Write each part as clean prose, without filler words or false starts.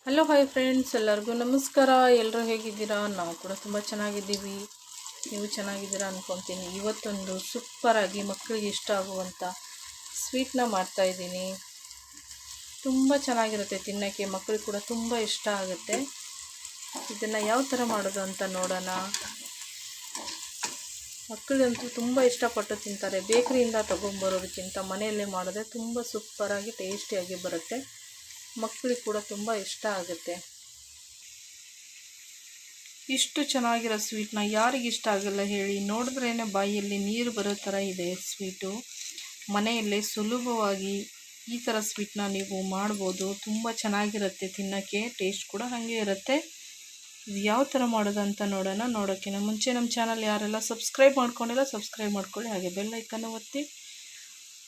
Hello hi friends, ಎಲ್ಲರಿಗೂ ನಮಸ್ಕಾರ. ಎಲ್ಲರೂ ಹೇಗಿದ್ದೀರಾ? ನಾವು ಕೂಡ ತುಂಬ ಚೆನ್ನಾಗಿದ್ದೀವಿ. ನೀವು ಚೆನ್ನಾಗಿದ್ದೀರಾ ಅಂದ್ಕೊತೀನಿ. ಇವತ್ತೊಂದು ಸೂಪರಾಗಿ ಮಕ್ಕಳಿಗೆ ಇಷ್ಟ ಆಗುವಂಥ ಸ್ವೀಟ್ನ ಮಾಡ್ತಾಯಿದ್ದೀನಿ. ತುಂಬ ಚೆನ್ನಾಗಿರುತ್ತೆ ತಿನ್ನೋಕ್ಕೆ, ಮಕ್ಕಳಿಗೆ ಕೂಡ ತುಂಬ ಇಷ್ಟ ಆಗುತ್ತೆ. ಇದನ್ನು ಯಾವ ಥರ ಮಾಡೋದು ಅಂತ ನೋಡೋಣ. ಮಕ್ಕಳಂತೂ ತುಂಬ ಇಷ್ಟಪಟ್ಟು ತಿಂತಾರೆ. ಬೇಕರಿಯಿಂದ ತೊಗೊಂಬರೋದಕ್ಕಿಂತ ಮನೆಯಲ್ಲೇ ಮಾಡಿದ್ರೆ ತುಂಬ ಸೂಪರಾಗಿ ಟೇಸ್ಟಿಯಾಗಿ ಬರುತ್ತೆ. ಮಕ್ಕಳಿಗೆ ಕೂಡ ತುಂಬ ಇಷ್ಟ ಆಗುತ್ತೆ. ಇಷ್ಟು ಚೆನ್ನಾಗಿರೋ ಸ್ವೀಟ್ನ ಯಾರಿಗೆ ಇಷ್ಟ ಆಗಲ್ಲ ಹೇಳಿ? ನೋಡಿದ್ರೇ ಬಾಯಿಯಲ್ಲಿ ನೀರು ಬರೋ ಥರ ಇದೆ ಸ್ವೀಟು. ಮನೆಯಲ್ಲೇ ಸುಲಭವಾಗಿ ಈ ಥರ ಸ್ವೀಟ್ನ ನೀವು ಮಾಡ್ಬೋದು. ತುಂಬ ಚೆನ್ನಾಗಿರುತ್ತೆ ತಿನ್ನೋಕ್ಕೆ, ಟೇಸ್ಟ್ ಕೂಡ ಹಾಗೆ ಇರುತ್ತೆ. ಇದು ಯಾವ ಥರ ಮಾಡೋದು ಅಂತ ನೋಡೋಣ. ನೋಡೋಕ್ಕಿಂತ ಮುಂಚೆ ನಮ್ಮ ಚಾನಲ್ ಯಾರೆಲ್ಲ ಸಬ್ಸ್ಕ್ರೈಬ್ ಮಾಡ್ಕೊಂಡಿಲ್ಲ ಸಬ್ಸ್ಕ್ರೈಬ್ ಮಾಡ್ಕೊಳ್ಳಿ, ಹಾಗೆ ಬೆಲ್ ಐಕನ್ನು ಒತ್ತಿ,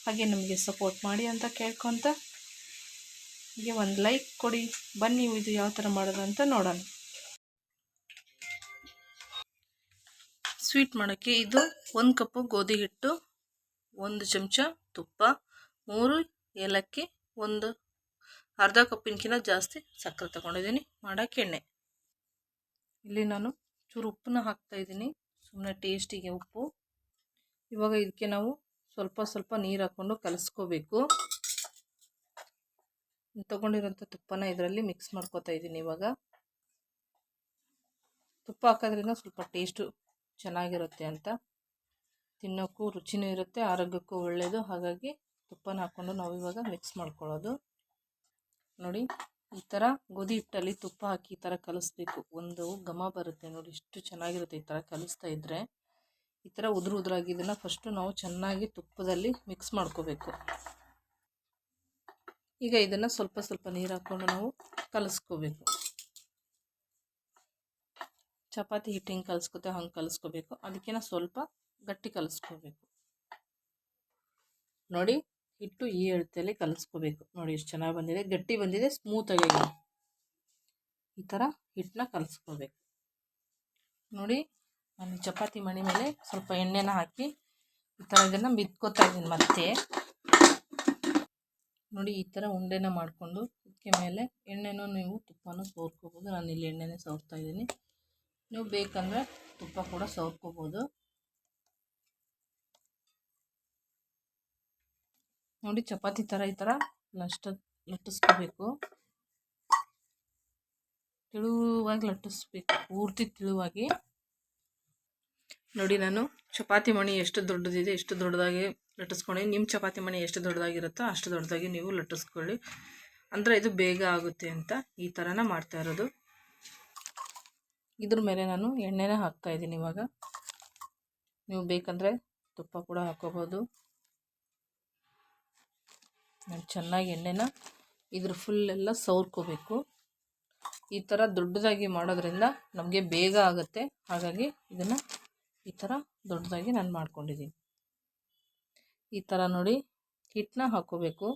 ಹಾಗೆ ನಮಗೆ ಸಪೋರ್ಟ್ ಮಾಡಿ ಅಂತ ಕೇಳ್ಕೊತ ಹೀಗೆ ಒಂದು ಲೈಕ್ ಕೊಡಿ. ಬನ್ನಿ ಇದು ಯಾವ ಥರ ಮಾಡೋದು ಅಂತ ನೋಡೋಣ. ಸ್ವೀಟ್ ಮಾಡೋಕ್ಕೆ ಇದು 1 ಕಪ್ಪು ಗೋಧಿ ಹಿಟ್ಟು, 1 ಚಮಚ ತುಪ್ಪ, 3 ಏಲಕ್ಕಿ, ಒಂದು ಅರ್ಧ ಕಪ್ಪಿನಕಿಂತ ಜಾಸ್ತಿ ಸಕ್ಕರೆ ತಗೊಂಡಿದ್ದೀನಿ. ಮಾಡೋಕ್ಕೆ ಎಣ್ಣೆ. ಇಲ್ಲಿ ನಾನು ಚೂರು ಉಪ್ಪನ್ನ ಹಾಕ್ತಾಯಿದ್ದೀನಿ, ಸುಮ್ಮನೆ ಟೇಸ್ಟಿಗೆ ಉಪ್ಪು. ಇವಾಗ ಇದಕ್ಕೆ ನಾವು ಸ್ವಲ್ಪ ನೀರು ಹಾಕ್ಕೊಂಡು ಕಲಿಸ್ಕೋಬೇಕು. ತೊಗೊಂಡಿರೋಂಥ ತುಪ್ಪನ ಇದರಲ್ಲಿ ಮಿಕ್ಸ್ ಮಾಡ್ಕೋತಾ ಇದ್ದೀನಿ. ಇವಾಗ ತುಪ್ಪ ಹಾಕೋದ್ರಿಂದ ಸ್ವಲ್ಪ ಟೇಸ್ಟು ಚೆನ್ನಾಗಿರುತ್ತೆ ಅಂತ, ತಿನ್ನೋಕ್ಕೂ ರುಚಿನೂ ಇರುತ್ತೆ, ಆರೋಗ್ಯಕ್ಕೂ ಒಳ್ಳೆಯದು. ಹಾಗಾಗಿ ತುಪ್ಪನ ಹಾಕ್ಕೊಂಡು ನಾವು ಇವಾಗ ಮಿಕ್ಸ್ ಮಾಡ್ಕೊಳ್ಳೋದು. ನೋಡಿ, ಈ ಥರ ಗೋಧಿ ಹಿಟ್ಟಲ್ಲಿ ತುಪ್ಪ ಹಾಕಿ ಈ ಥರ ಕಲಿಸ್ಬೇಕು. ಒಂದು ಘಮ ಬರುತ್ತೆ ನೋಡಿ, ಇಷ್ಟು ಚೆನ್ನಾಗಿರುತ್ತೆ ಈ ಥರ ಕಲಿಸ್ತಾ ಇದ್ದರೆ. ಈ ಥರ ಉದುರಾಗಿ ಇದನ್ನು ಫಸ್ಟು ನಾವು ಚೆನ್ನಾಗಿ ತುಪ್ಪದಲ್ಲಿ ಮಿಕ್ಸ್ ಮಾಡ್ಕೋಬೇಕು. ಈಗ ಇದನ್ನು ಸ್ವಲ್ಪ ನೀರು ಹಾಕ್ಕೊಂಡು ನಾವು ಕಲಿಸ್ಕೋಬೇಕು. ಚಪಾತಿ ಹಿಟ್ಟು ಹಿಂಗೆ ಕಲಿಸ್ಕೊತೇವೆ ಹಂಗೆ ಕಲಿಸ್ಕೋಬೇಕು. ಅದಕ್ಕಿಂತ ಸ್ವಲ್ಪ ಗಟ್ಟಿ ಕಲಿಸ್ಕೋಬೇಕು. ನೋಡಿ, ಹಿಟ್ಟು ಈ ಅಳತೆಯಲ್ಲಿ ಕಲಿಸ್ಕೋಬೇಕು. ನೋಡಿ ಎಷ್ಟು ಚೆನ್ನಾಗಿ ಬಂದಿದೆ, ಗಟ್ಟಿ ಬಂದಿದೆ, ಸ್ಮೂತಾಗಿ. ಈ ಥರ ಹಿಟ್ಟನ್ನ ಕಲಿಸ್ಕೋಬೇಕು. ನೋಡಿ, ನಾನು ಚಪಾತಿ ಮಣಿ ಮೇಲೆ ಸ್ವಲ್ಪ ಎಣ್ಣೆನ ಹಾಕಿ ಈ ಥರ ಇದನ್ನು ಮಿದ್ಕೋತಾ ಇದ್ದೀನಿ. ಮತ್ತೆ ನೋಡಿ, ಈ ಥರ ಉಂಡೆನ ಮಾಡಿಕೊಂಡು ಇದಕ್ಕೆ ಮೇಲೆ ಎಣ್ಣೆನೂ ನೀವು ತುಪ್ಪನೂ ಸವರ್ಕೋಬೋದು. ನಾನು ಇಲ್ಲಿ ಎಣ್ಣೆನೇ ಸವರ್ತಾ ಇದ್ದೀನಿ. ನೀವು ಬೇಕಂದರೆ ತುಪ್ಪ ಕೂಡ ಸವರ್ಕೋಬೋದು. ನೋಡಿ, ಚಪಾತಿ ಥರ ಈ ಥರ ಲಟ್ಟಿಸ್ಕೋಬೇಕು. ತಿಳುವಾಗಿ ಲಟ್ಟಿಸ್ಬೇಕು, ಪೂರ್ತಿ ತಿಳುವಾಗಿ. ನೋಡಿ, ನಾನು ಚಪಾತಿ ಮಣಿ ಎಷ್ಟು ದೊಡ್ಡದಿದೆ ಎಷ್ಟು ದೊಡ್ಡದಾಗಿ ಲಟ್ಟಿಸ್ಕೊಂಡು, ನಿಮ್ಮ ಚಪಾತಿ ಮಣಿ ಎಷ್ಟು ದೊಡ್ಡದಾಗಿರುತ್ತೋ ಅಷ್ಟು ದೊಡ್ಡದಾಗಿ ನೀವು ಲಟ್ಟಿಸ್ಕೊಳ್ಳಿ. ಅಂದರೆ ಇದು ಬೇಗ ಆಗುತ್ತೆ ಅಂತ ಈ ಥರನ ಮಾಡ್ತಾ ಇರೋದು. ಇದ್ರ ಮೇಲೆ ನಾನು ಎಣ್ಣೆನ ಹಾಕ್ತಾಯಿದ್ದೀನಿ. ಇವಾಗ ನೀವು ಬೇಕಂದರೆ ತುಪ್ಪ ಕೂಡ ಹಾಕೋಬೋದು. ನಾನು ಚೆನ್ನಾಗಿ ಎಣ್ಣೆನ ಇದ್ರ ಫುಲ್ಲೆಲ್ಲ ಸವರ್ಕೋಬೇಕು. ಈ ಥರ ದೊಡ್ಡದಾಗಿ ಮಾಡೋದ್ರಿಂದ ನಮಗೆ ಬೇಗ ಆಗುತ್ತೆ. ಹಾಗಾಗಿ ಇದನ್ನು ಈ ಥರ ದೊಡ್ಡದಾಗಿ ನಾನು ಮಾಡ್ಕೊಂಡಿದ್ದೀನಿ. ಈ ಥರ ನೋಡಿ ಹಿಟ್ಟನ್ನ ಹಾಕ್ಕೋಬೇಕು.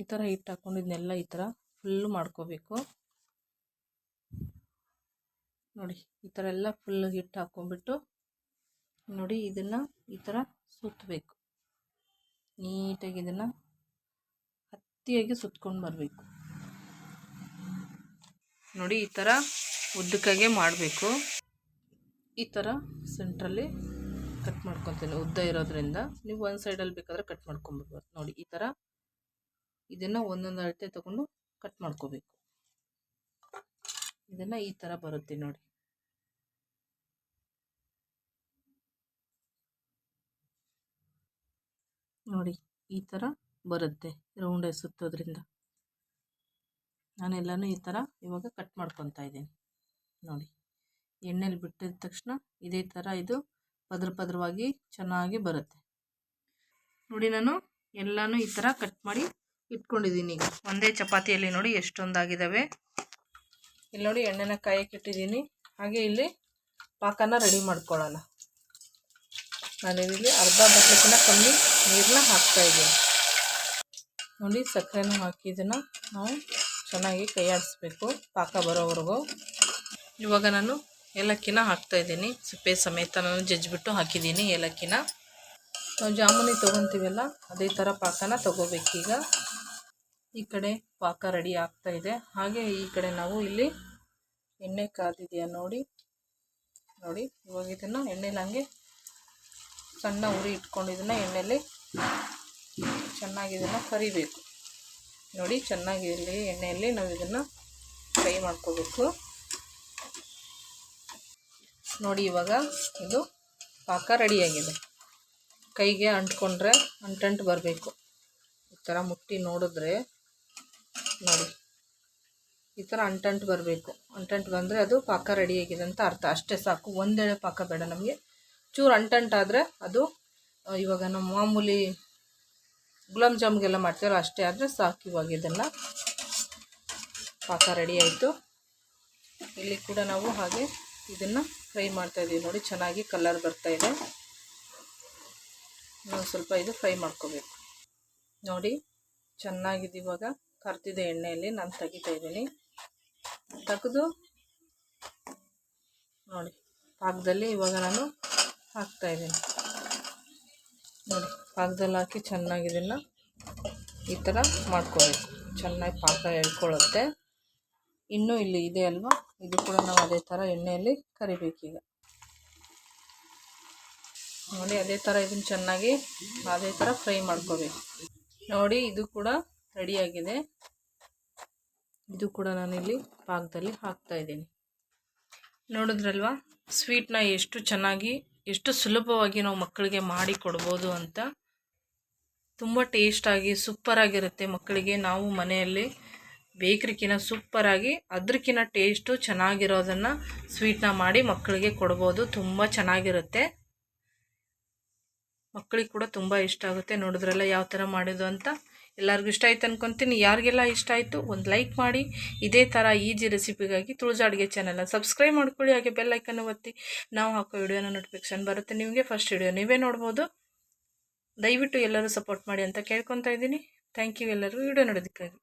ಈ ಥರ ಹಿಟ್ಟು ಹಾಕ್ಕೊಂಡಿದ್ನೆಲ್ಲ ಈ ಥರ ಫುಲ್ಲು ಮಾಡ್ಕೋಬೇಕು. ನೋಡಿ, ಈ ಥರ ಎಲ್ಲ ಫುಲ್ ಹಿಟ್ಟು ಹಾಕ್ಕೊಂಬಿಟ್ಟು ನೋಡಿ ಇದನ್ನು ಈ ಥರ ಸುತ್ತಬೇಕು. ನೀಟಾಗಿ ಇದನ್ನು ಹತ್ತಿಯಾಗಿ ಸುತ್ಕೊಂಡು ಬರಬೇಕು. ನೋಡಿ, ಈ ಥರ ಉದ್ದಕ್ಕಾಗೆ ಮಾಡಬೇಕು. ಈ ಥರ ಸೆಂಟ್ರಲ್ಲಿ ಕಟ್ ಮಾಡ್ಕೊತೀನಿ. ಉದ್ದ ಇರೋದ್ರಿಂದ ನೀವು ಒಂದು ಸೈಡಲ್ಲಿ ಬೇಕಾದರೆ ಕಟ್ ಮಾಡ್ಕೊಂಬಿಡ್ಬೋದು. ನೋಡಿ, ಈ ಥರ ಇದನ್ನು ಒಂದೊಂದು ಅಳತೆ ತೊಗೊಂಡು ಕಟ್ ಮಾಡ್ಕೋಬೇಕು. ಇದನ್ನು ಈ ಥರ ಬರುತ್ತೆ ನೋಡಿ. ನೋಡಿ, ಈ ಥರ ಬರುತ್ತೆ ರೌಂಡ್ ಸುತ್ತೋದ್ರಿಂದ. ನಾನೆಲ್ಲನೂ ಈ ಥರ ಇವಾಗ ಕಟ್ ಮಾಡ್ಕೊತಾ ಇದ್ದೀನಿ. ನೋಡಿ, ಎಣ್ಣೆಲಿ ಬಿಟ್ಟಿದ ತಕ್ಷಣ ಇದೇ ಥರ ಇದು ಪದ್ರವಾಗಿ ಚೆನ್ನಾಗಿ ಬರುತ್ತೆ. ನೋಡಿ, ನಾನು ಎಲ್ಲನೂ ಈ ಥರ ಕಟ್ ಮಾಡಿ ಇಟ್ಕೊಂಡಿದ್ದೀನಿ. ಈಗ ಒಂದೇ ಚಪಾತಿಯಲ್ಲಿ ನೋಡಿ ಎಷ್ಟೊಂದಾಗಿದ್ದಾವೆ. ಇಲ್ಲಿ ನೋಡಿ, ಎಣ್ಣೆನ ಕಾಯಕ್ಕೆ ಇಟ್ಟಿದ್ದೀನಿ. ಹಾಗೆ ಇಲ್ಲಿ ಪಾಕನ ರೆಡಿ ಮಾಡ್ಕೊಳ್ಳೋಣ. ನಾನಿಲ್ಲಿ ಅರ್ಧ ಬಟ್ಲಕ್ಕಿಂತ ಕಮ್ಮಿ ನೀರನ್ನ ಹಾಕ್ತಾಯಿದ್ದೀನಿ. ನೋಡಿ, ಸಕ್ಕರೆನೂ ಹಾಕಿ ಇದನ್ನು ನಾವು ಚೆನ್ನಾಗಿ ಕೈ ಆಡಿಸ್ಬೇಕು ಪಾಕ ಬರೋವರೆಗೂ. ಇವಾಗ ನಾನು ಏಲಕ್ಕಿನ ಹಾಕ್ತಾಯಿದ್ದೀನಿ. ಸಿಪ್ಪೆ ಸಮೇತ ನಾನು ಜಜ್ಜಿಬಿಟ್ಟು ಹಾಕಿದ್ದೀನಿ ಏಲಕ್ಕಿನ. ನಾವು ಜಾಮೂನಿ ತೊಗೊತೀವಲ್ಲ ಅದೇ ಥರ ಪಾಕನ ತೊಗೋಬೇಕೀಗ. ಈ ಕಡೆ ಪಾಕ ರೆಡಿ ಆಗ್ತಾ ಇದೆ. ಹಾಗೆ ಈ ಕಡೆ ನಾವು ಇಲ್ಲಿ ಎಣ್ಣೆ ಕಾದಿದೆಯಾ ನೋಡಿ ಇವಾಗ ಇದನ್ನು ಎಣ್ಣೆಲಿ ಹಂಗೆ ಸಣ್ಣ ಉರಿ ಇಟ್ಕೊಂಡು ಇದನ್ನು ಎಣ್ಣೆಯಲ್ಲಿ ಚೆನ್ನಾಗಿ ಇದನ್ನು ಕರಿಬೇಕು. ನೋಡಿ ಚೆನ್ನಾಗಿ ಇಲ್ಲಿ ಎಣ್ಣೆಯಲ್ಲಿ ನಾವು ಇದನ್ನು ಫ್ರೈ ಮಾಡ್ಕೋಬೇಕು. ನೋಡಿ ಇವಾಗ ಇದು ಪಾಕ ರೆಡಿಯಾಗಿದೆ. ಕೈಗೆ ಅಂಟ್ಕೊಂಡ್ರೆ ಅಂಟಂಟು ಬರಬೇಕು. ಈ ಥರ ಮುಟ್ಟಿ ನೋಡಿದ್ರೆ ನೋಡಿ ಈ ಥರ ಅಂಟಂಟು ಬರಬೇಕು. ಅಂಟಂಟು ಬಂದರೆ ಅದು ಪಾಕ ರೆಡಿಯಾಗಿದೆ ಅಂತ ಅರ್ಥ. ಅಷ್ಟೇ ಸಾಕು, ಒಂದೆಳೆ ಪಾಕ ಬೇಡ ನಮಗೆ. ಚೂರು ಅಂಟಂಟಾದರೆ ಅದು ಇವಾಗ ನಮ್ಮ ಮಾಮೂಲಿ ಗುಲಾಬ್ ಜಾಮ್ಗೆಲ್ಲ ಮಾಡ್ತೀವಲ್ಲ ಅಷ್ಟೇ ಆದರೆ ಸಾಕು. ಇವಾಗ ಇದನ್ನು ಪಾಕ ರೆಡಿ ಆಯಿತು. ಇಲ್ಲಿ ಕೂಡ ನಾವು ಹಾಗೆ ಇದನ್ನು ಫ್ರೈ ಮಾಡ್ತಾಯಿದ್ದೀವಿ. ನೋಡಿ ಚೆನ್ನಾಗಿ ಕಲರ್ ಬರ್ತಾಯಿದೆ. ನಾವು ಸ್ವಲ್ಪ ಇದು ಫ್ರೈ ಮಾಡ್ಕೋಬೇಕು. ನೋಡಿ ಚೆನ್ನಾಗಿದೆ. ಇವಾಗ ಕರ್ತಿದೆ ಎಣ್ಣೆಯಲ್ಲಿ ನಾನು ತೆಗಿತಾ ಇದ್ದೀನಿ. ತೆಗೆದು ನೋಡಿ ಪಾಕದಲ್ಲಿ ಇವಾಗ ನಾನು ಹಾಕ್ತಾಯಿದ್ದೀನಿ. ನೋಡಿ ಪಾಕದಲ್ಲಿ ಹಾಕಿ ಚೆನ್ನಾಗಿ ಇದನ್ನು ಈ ಥರ ಮಾಡ್ಕೋಬೇಕು. ಚೆನ್ನಾಗಿ ಪಾಕ ಎಳ್ಕೊಳ್ಳುತ್ತೆ. ಇನ್ನೂ ಇಲ್ಲಿ ಇದೆ ಅಲ್ವಾ, ಇದು ಕೂಡ ನಾವು ಅದೇ ಥರ ಎಣ್ಣೆಯಲ್ಲಿ ಕರಿಬೇಕೀಗ. ನೋಡಿ ಅದೇ ಥರ ಇದನ್ನು ಚೆನ್ನಾಗಿ ಅದೇ ಥರ ಫ್ರೈ ಮಾಡ್ಕೋಬೇಕು. ನೋಡಿ ಇದು ಕೂಡ ರೆಡಿಯಾಗಿದೆ. ಇದು ಕೂಡ ನಾನಿಲ್ಲಿ ಪಾಕದಲ್ಲಿ ಹಾಕ್ತಾಯಿದ್ದೀನಿ. ನೋಡಿದ್ರಲ್ವಾ ಸ್ವೀಟ್ನ ಎಷ್ಟು ಚೆನ್ನಾಗಿ ಎಷ್ಟು ಸುಲಭವಾಗಿ ನಾವು ಮಕ್ಕಳಿಗೆ ಮಾಡಿ ಕೊಡ್ಬೋದು ಅಂತ. ತುಂಬ ಟೇಸ್ಟಾಗಿ ಸೂಪರಾಗಿರುತ್ತೆ. ಮಕ್ಕಳಿಗೆ ನಾವು ಮನೆಯಲ್ಲಿ ಬೇಕ್ರಿಕಿನ ಸೂಪರಾಗಿ ಅದಕ್ಕಿಂತ ಟೇಸ್ಟು ಚೆನ್ನಾಗಿರೋದನ್ನು ಸ್ವೀಟ್ನ ಮಾಡಿ ಮಕ್ಕಳಿಗೆ ಕೊಡ್ಬೋದು. ತುಂಬ ಚೆನ್ನಾಗಿರುತ್ತೆ. ಮಕ್ಕಳಿಗೆ ಕೂಡ ತುಂಬ ಇಷ್ಟ ಆಗುತ್ತೆ. ನೋಡಿದ್ರಲ್ಲ ಯಾವ ಥರ ಮಾಡಿದ್ದು ಅಂತ. ಎಲ್ಲರಿಗೂ ಇಷ್ಟ ಆಯ್ತು ಅನ್ಕೊತೀನಿ. ಯಾರಿಗೆಲ್ಲ ಇಷ್ಟ ಆಯಿತು ಒಂದು ಲೈಕ್ ಮಾಡಿ. ಇದೇ ಥರ ಈಜಿ ರೆಸಿಪಿಗಾಗಿ ತುಳಜಾ ಅಡುಗೆ ಚಾನಲ್ನ ಸಬ್ಸ್ಕ್ರೈಬ್ ಮಾಡ್ಕೊಳ್ಳಿ. ಹಾಗೆ ಬೆಲ್ ಐಕನ್ ಒತ್ತಿ ನಾವು ಹಾಕೋ ವಿಡಿಯೋನ ನೋಟಿಫಿಕೇಷನ್ ಬರುತ್ತೆ ನಿಮಗೆ. ಫಸ್ಟ್ ವಿಡಿಯೋ ನೀವೇ ನೋಡ್ಬೋದು. ದಯವಿಟ್ಟು ಎಲ್ಲರೂ ಸಪೋರ್ಟ್ ಮಾಡಿ ಅಂತ ಕೇಳ್ಕೊತಾ ಇದ್ದೀನಿ. ಥ್ಯಾಂಕ್ ಯು ಎಲ್ಲರೂ ವಿಡಿಯೋ ನೋಡೋದಕ್ಕಾಗಿ.